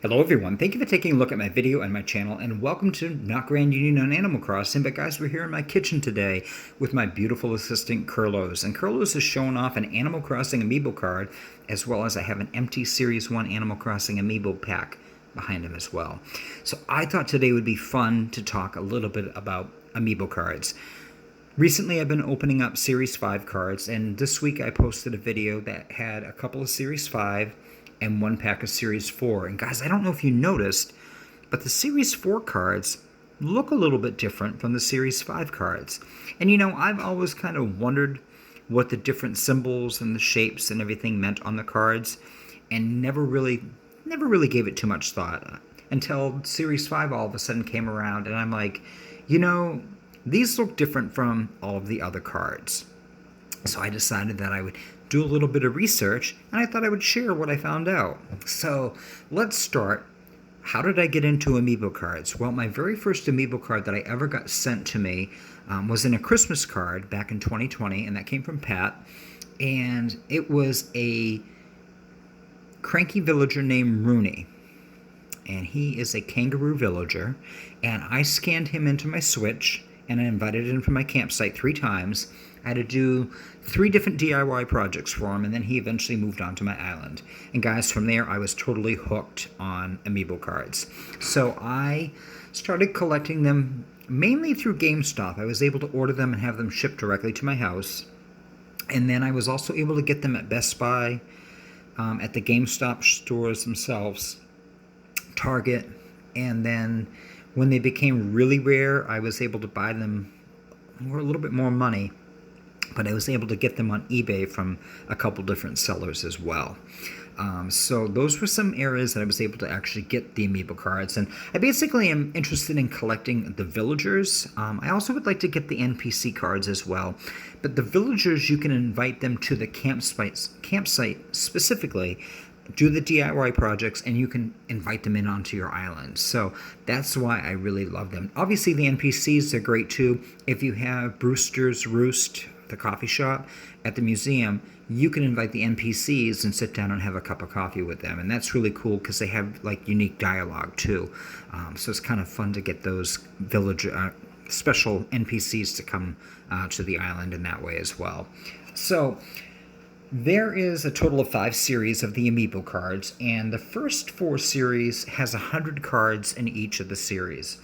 Hello everyone, thank you for taking a look at my video and my channel, and welcome to Not Grand Union on Animal Crossing. But guys, we're here in my kitchen today with my beautiful assistant Curlos, and Curlos is showing off an Animal Crossing Amiibo card, as well as I have an empty Series 1 Animal Crossing Amiibo pack behind him as well. So I thought today would be fun to talk a little bit about Amiibo cards. Recently I've been opening up Series 5 cards, and this week I posted a video that had a couple of Series 5 and one pack of Series 4. And guys, I don't know if you noticed, but the Series 4 cards look a little bit different from the Series 5 cards. And you know, I've always kind of wondered what the different symbols and the shapes and everything meant on the cards, and never really gave it too much thought until Series 5 all of a sudden came around, and I'm like, you know, these look different from all of the other cards. So I decided that I would do a little bit of research, and I thought I would share what I found out. So let's start. How did I get into Amiibo cards? Well, my very first Amiibo card that I ever got sent to me was in a Christmas card back in 2020, and that came from Pat. And it was a cranky villager named Rooney. And he is a kangaroo villager. And I scanned him into my Switch, and I invited him to my campsite 3 times. I had to do 3 different DIY projects for him, and then he eventually moved on to my island. And guys, from there, I was totally hooked on Amiibo cards. So I started collecting them mainly through GameStop. I was able to order them and have them shipped directly to my house. And then I was also able to get them at Best Buy, at the GameStop stores themselves, Target, and then when they became really rare, I was able to buy them for a little bit more money, but I was able to get them on eBay from a couple different sellers as well. So those were some areas that I was able to actually get the Amiibo cards, and I basically am interested in collecting the villagers. I also would like to get the NPC cards as well, but the villagers, you can invite them to the campsite specifically, do the DIY projects, and you can invite them in onto your island. So that's why I really love them. Obviously, the NPCs are great too. If you have Brewster's Roost, the coffee shop, at the museum, you can invite the NPCs and sit down and have a cup of coffee with them. And that's really cool because they have like unique dialogue too. So it's kind of fun to get those special NPCs to come to the island in that way as well. So there is a total of 5 series of the Amiibo cards, and the first 4 series has 100 cards in each of the series.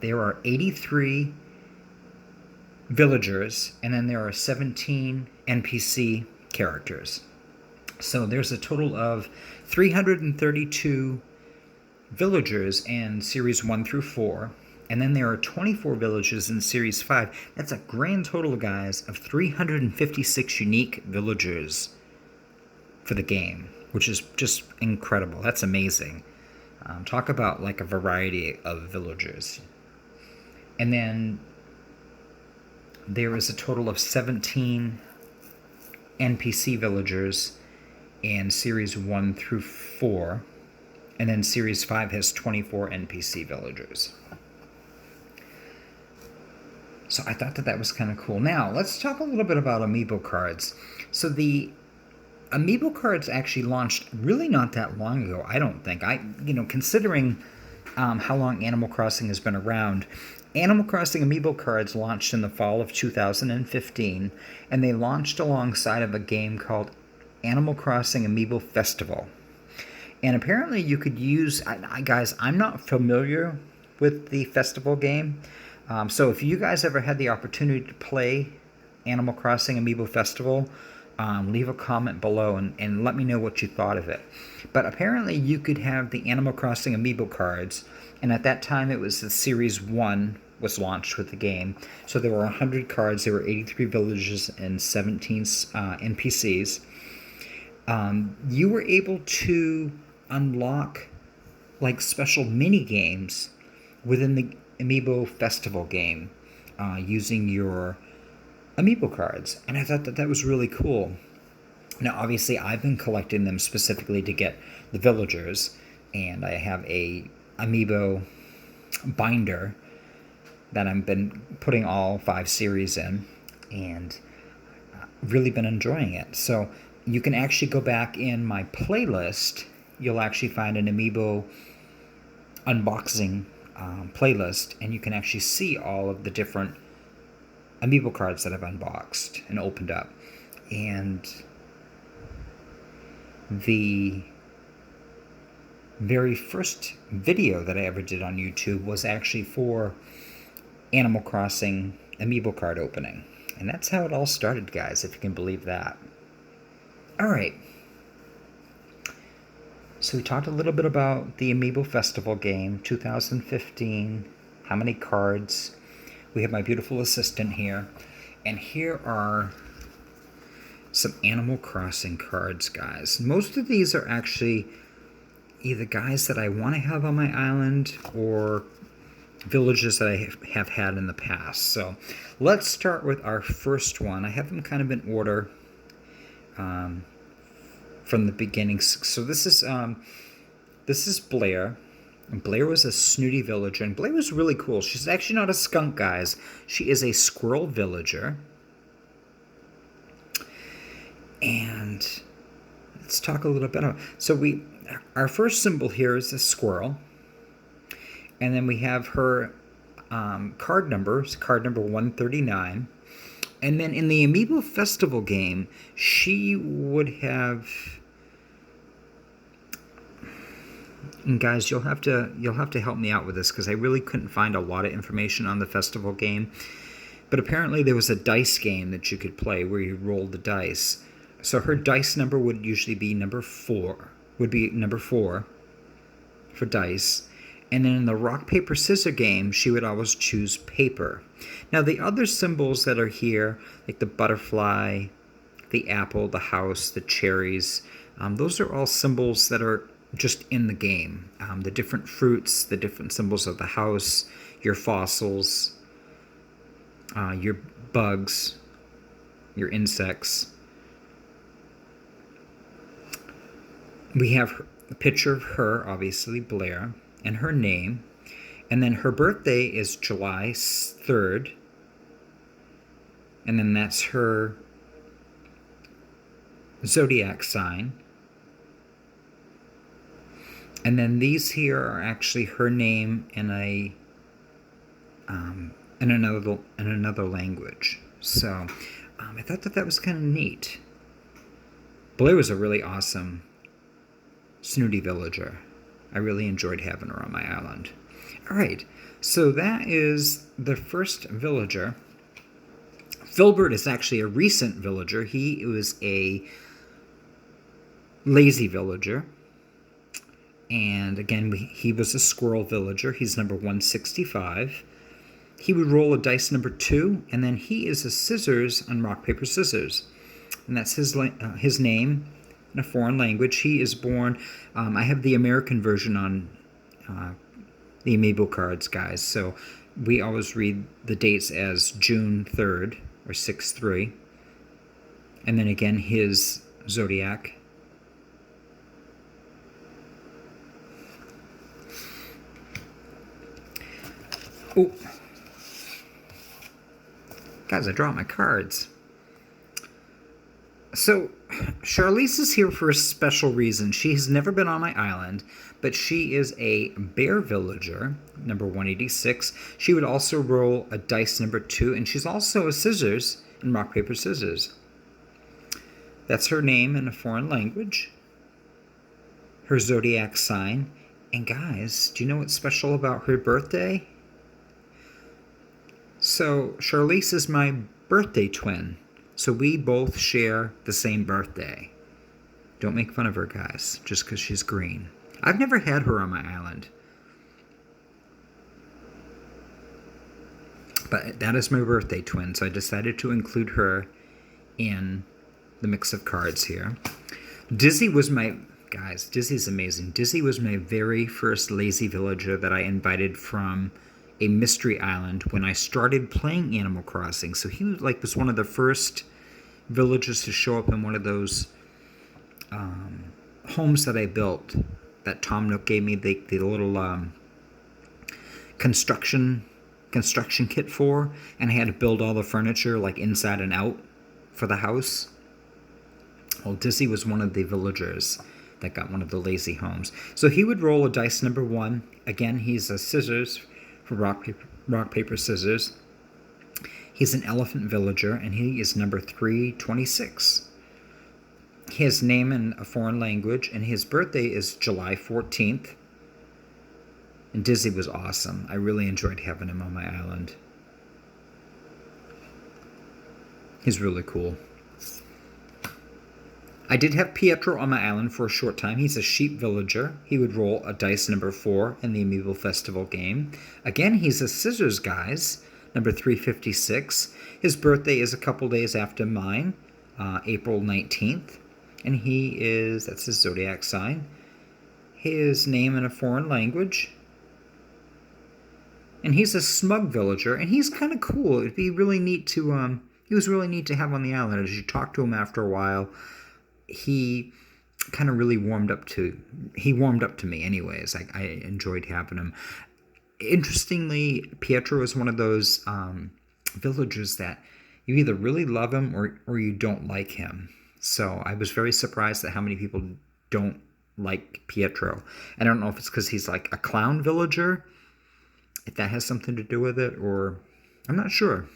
There are 83 villagers, and then there are 17 NPC characters. So there's a total of 332 villagers in Series 1 through 4. And then there are 24 villages in Series 5. That's a grand total, guys, of 356 unique villagers for the game, which is just incredible. That's amazing. Talk about like a variety of villagers. And then there is a total of 17 NPC villagers in Series 1 through 4. And then Series 5 has 24 NPC villagers. So I thought that that was kind of cool. Now, let's talk a little bit about Amiibo cards. So the Amiibo cards actually launched really not that long ago, I don't think. Considering how long Animal Crossing has been around, Animal Crossing Amiibo cards launched in the fall of 2015, and they launched alongside of a game called Animal Crossing Amiibo Festival. And apparently you could use, guys, I'm not familiar with the festival game. So if you guys ever had the opportunity to play Animal Crossing Amiibo Festival, leave a comment below and let me know what you thought of it. But apparently you could have the Animal Crossing Amiibo cards, and at that time it was the Series 1 was launched with the game. So there were 100 cards, there were 83 villages and 17 NPCs. You were able to unlock like special mini games within the Amiibo Festival game using your Amiibo cards, and I thought that that was really cool. Now obviously I've been collecting them specifically to get the villagers, and I have a Amiibo binder that I've been putting all 5 series in, and really been enjoying it. So you can actually go back in my playlist you'll actually find an Amiibo unboxing playlist, and you can actually see all of the different Amiibo cards that I've unboxed and opened up. And the very first video that I ever did on YouTube was actually for Animal Crossing Amiibo card opening. And that's how it all started, guys, if you can believe that. Alright. So we talked a little bit about the Amiibo Festival game, 2015, how many cards. We have my beautiful assistant here. And here are some Animal Crossing cards, guys. Most of these are actually either guys that I want to have on my island or villages that I have had in the past. So let's start with our first one. I have them kind of in order from the beginning. So this is Blaire. And Blaire was a snooty villager, and Blaire was really cool. She's actually not a skunk, guys. She is a squirrel villager. And let's talk a little bit about. So our first symbol here is a squirrel, and then we have her card number 139. And then in the Amiibo Festival game, she would have. And guys, you'll have to help me out with this because I really couldn't find a lot of information on the festival game. But apparently there was a dice game that you could play where you rolled the dice. So her dice number would usually be number 4. Would be number 4 for dice. And then in the rock, paper, scissors game, she would always choose paper. Now the other symbols that are here, like the butterfly, the apple, the house, the cherries, those are all symbols that are just in the game. The different fruits, the different symbols of the house, your fossils, your bugs, your insects. We have a picture of her, obviously, Blaire, and her name. And then her birthday is July 3rd. And then that's her zodiac sign. And then these here are actually her name in another language. So I thought that was kind of neat. Blaire was a really awesome snooty villager. I really enjoyed having her on my island. All right, so that is the first villager. Filbert is actually a recent villager. He was a lazy villager. And again, he was a squirrel villager. He's number 165. He would roll a dice number 2, and then he is a scissors on rock, paper, scissors. And that's his name in a foreign language. He is born, I have the American version on the Amiibo cards, guys. So we always read the dates as June 3rd or 6-3. And then again, his zodiac. Oh, guys, I dropped my cards. So, Charlize is here for a special reason. She has never been on my island, but she is a bear villager, number 186. She would also roll a dice number 2, and she's also a scissors in rock, paper, scissors. That's her name in a foreign language. Her zodiac sign. And guys, do you know what's special about her birthday? So, Charlize is my birthday twin. So we both share the same birthday. Don't make fun of her, guys, just because she's green. I've never had her on my island. But that is my birthday twin, so I decided to include her in the mix of cards here. Dizzy was my... Guys, Dizzy's amazing. Dizzy was my very first lazy villager that I invited from a mystery island when I started playing Animal Crossing. So he was one of the first villagers to show up in one of those homes that I built that Tom Nook gave me the little construction kit for, and I had to build all the furniture like inside and out for the house. Well, Dizzy was one of the villagers that got one of the lazy homes. So he would roll a dice number 1. Again, he's a scissors for rock, paper, scissors. He's an elephant villager, and he is number 326. His name in a foreign language, and his birthday is July 14th. And Dizzy was awesome. I really enjoyed having him on my island. He's really cool. I did have Pietro on my island for a short time. He's a sheep villager. He would roll a dice number 4 in the Amiibo Festival game. Again, he's a scissors guys, number 356. His birthday is a couple days after mine, April 19th. And that's his zodiac sign. His name in a foreign language. And he's a smug villager, and he's kind of cool. It'd be really neat to, he was really neat to have on the island. As you talk to him after a while, he kind of really warmed up to me anyways. I enjoyed having him. Interestingly, Pietro is one of those villagers that you either really love him or you don't like him. So I was very surprised at how many people don't like Pietro. I don't know if it's because he's like a clown villager, if that has something to do with it, or I'm not sure.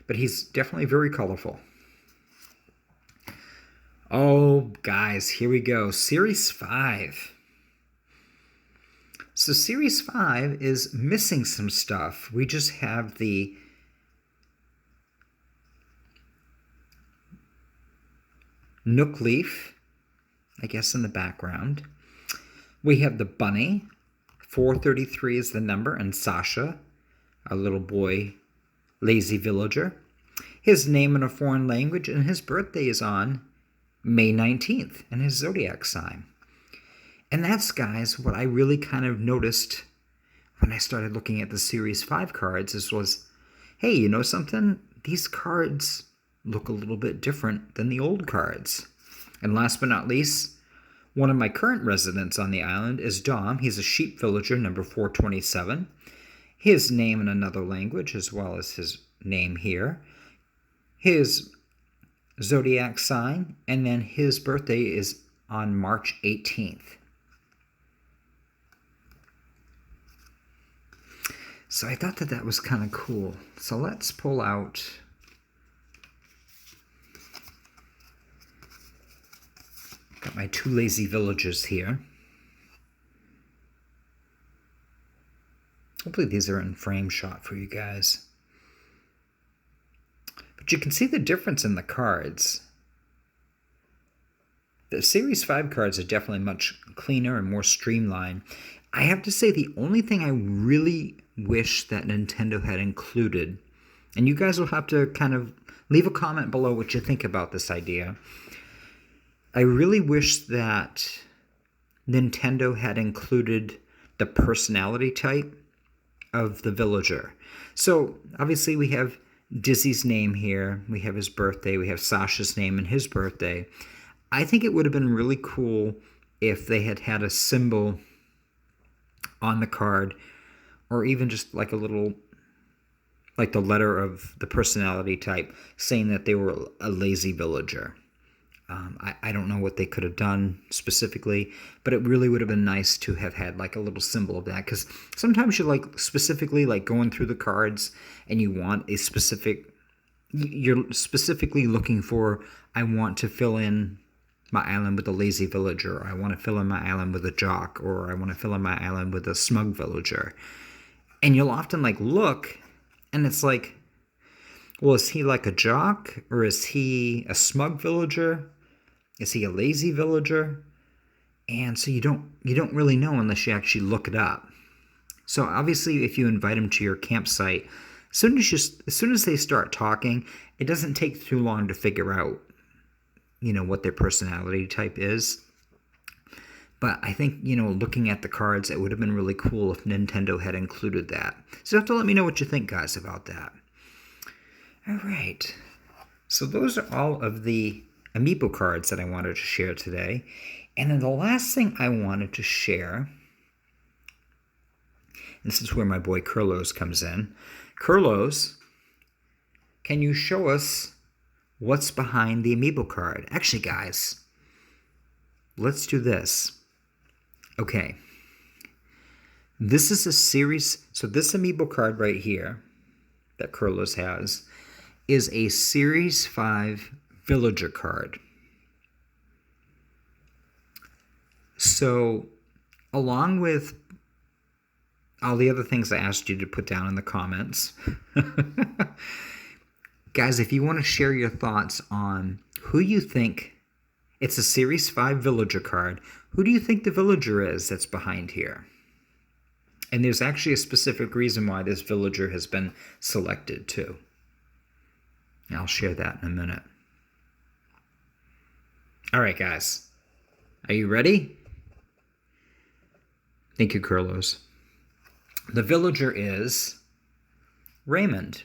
But he's definitely very colorful. Oh, guys, here we go. Series 5. So Series 5 is missing some stuff. We just have the Nook Leaf, I guess, in the background. We have the bunny. 433 is the number, and Sasha, a little boy, lazy villager. His name in a foreign language, and his birthday is on May 19th, and his zodiac sign. And that's, guys, what I really kind of noticed when I started looking at the Series 5 cards was, hey, you know something? These cards look a little bit different than the old cards. And last but not least, one of my current residents on the island is Dom. He's a sheep villager, number 427. His name in another language, as well as his name here. His zodiac sign, and then his birthday is on March 18th. So I thought that was kind of cool. So let's pull out got my 2 lazy villagers here. Hopefully these are in frame shot for you guys. But you can see the difference in the cards. The Series 5 cards are definitely much cleaner and more streamlined. I have to say the only thing I really wish that Nintendo had included, and you guys will have to kind of leave a comment below what you think about this idea. I really wish that Nintendo had included the personality type of the villager. So obviously we have Dizzy's name here, we have his birthday, we have Sasha's name and his birthday. I think it would have been really cool if they had had a symbol on the card, or even just like a little, like the letter of the personality type, saying that they were a lazy villager. I don't know what they could have done specifically, but it really would have been nice to have had like a little symbol of that, because sometimes you're like specifically like going through the cards and you want a specific, you're specifically looking for, I want to fill in my island with a lazy villager, I want to fill in my island with a jock, or I want to fill in my island with a smug villager. And you'll often like look and it's like, well, is he like a jock, or is he a smug villager? Is he a lazy villager? And so you don't really know unless you actually look it up. So obviously, if you invite them to your campsite, as soon as they start talking, it doesn't take too long to figure out, what their personality type is. But I think, looking at the cards, it would have been really cool if Nintendo had included that. So you have to let me know what you think, guys, about that. All right. So those are all of the Amiibo cards that I wanted to share today. And then the last thing I wanted to share, and this is where my boy Curlos comes in. Curlos, can you show us what's behind the Amiibo card? Actually, guys, let's do this. Okay. This is a series. So this Amiibo card right here that Carlos has is a Series 5 Villager card. So along with all the other things I asked you to put down in the comments, guys, if you want to share your thoughts on who you think, it's a Series 5 Villager card, who do you think the villager is that's behind here? And there's actually a specific reason why this villager has been selected too. And I'll share that in a minute. All right, guys. Are you ready? Thank you, Carlos. The villager is Raymond.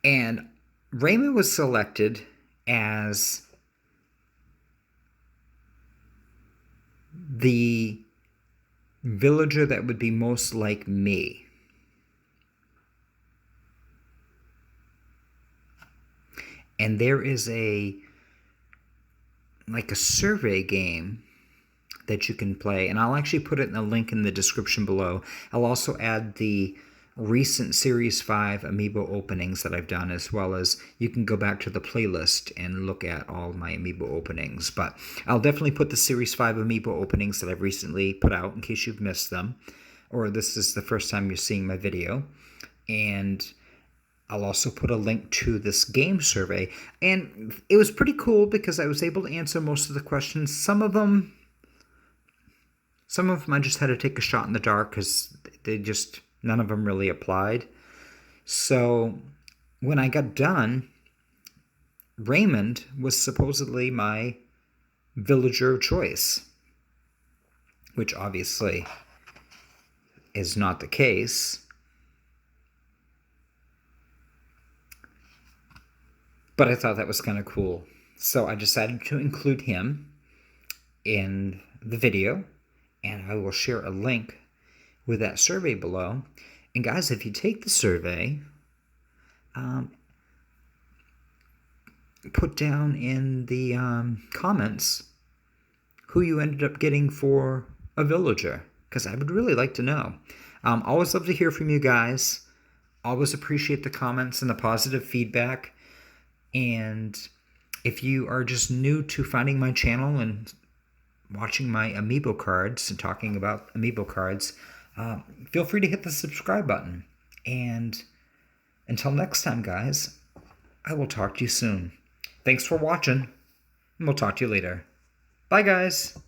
And Raymond was selected as the villager that would be most like me. And there is a survey game that you can play, and I'll actually put it in a link in the description below. I'll also add the recent Series 5 Amiibo openings that I've done, as well as you can go back to the playlist and look at all my Amiibo openings. But I'll definitely put the Series 5 Amiibo openings that I've recently put out in case you've missed them, or this is the first time you're seeing my video. And I'll also put a link to this game survey. And it was pretty cool because I was able to answer most of the questions. Some of them I just had to take a shot in the dark because none of them really applied. So when I got done, Raymond was supposedly my villager of choice, which obviously is not the case. But I thought that was kind of cool. So I decided to include him in the video, and I will share a link with that survey below. And guys, if you take the survey, put down in the comments who you ended up getting for a villager, because I would really like to know. Always love to hear from you guys. Always appreciate the comments and the positive feedback. And if you are just new to finding my channel and watching my Amiibo cards and talking about Amiibo cards, feel free to hit the subscribe button. And until next time, guys, I will talk to you soon. Thanks for watching, and we'll talk to you later. Bye, guys.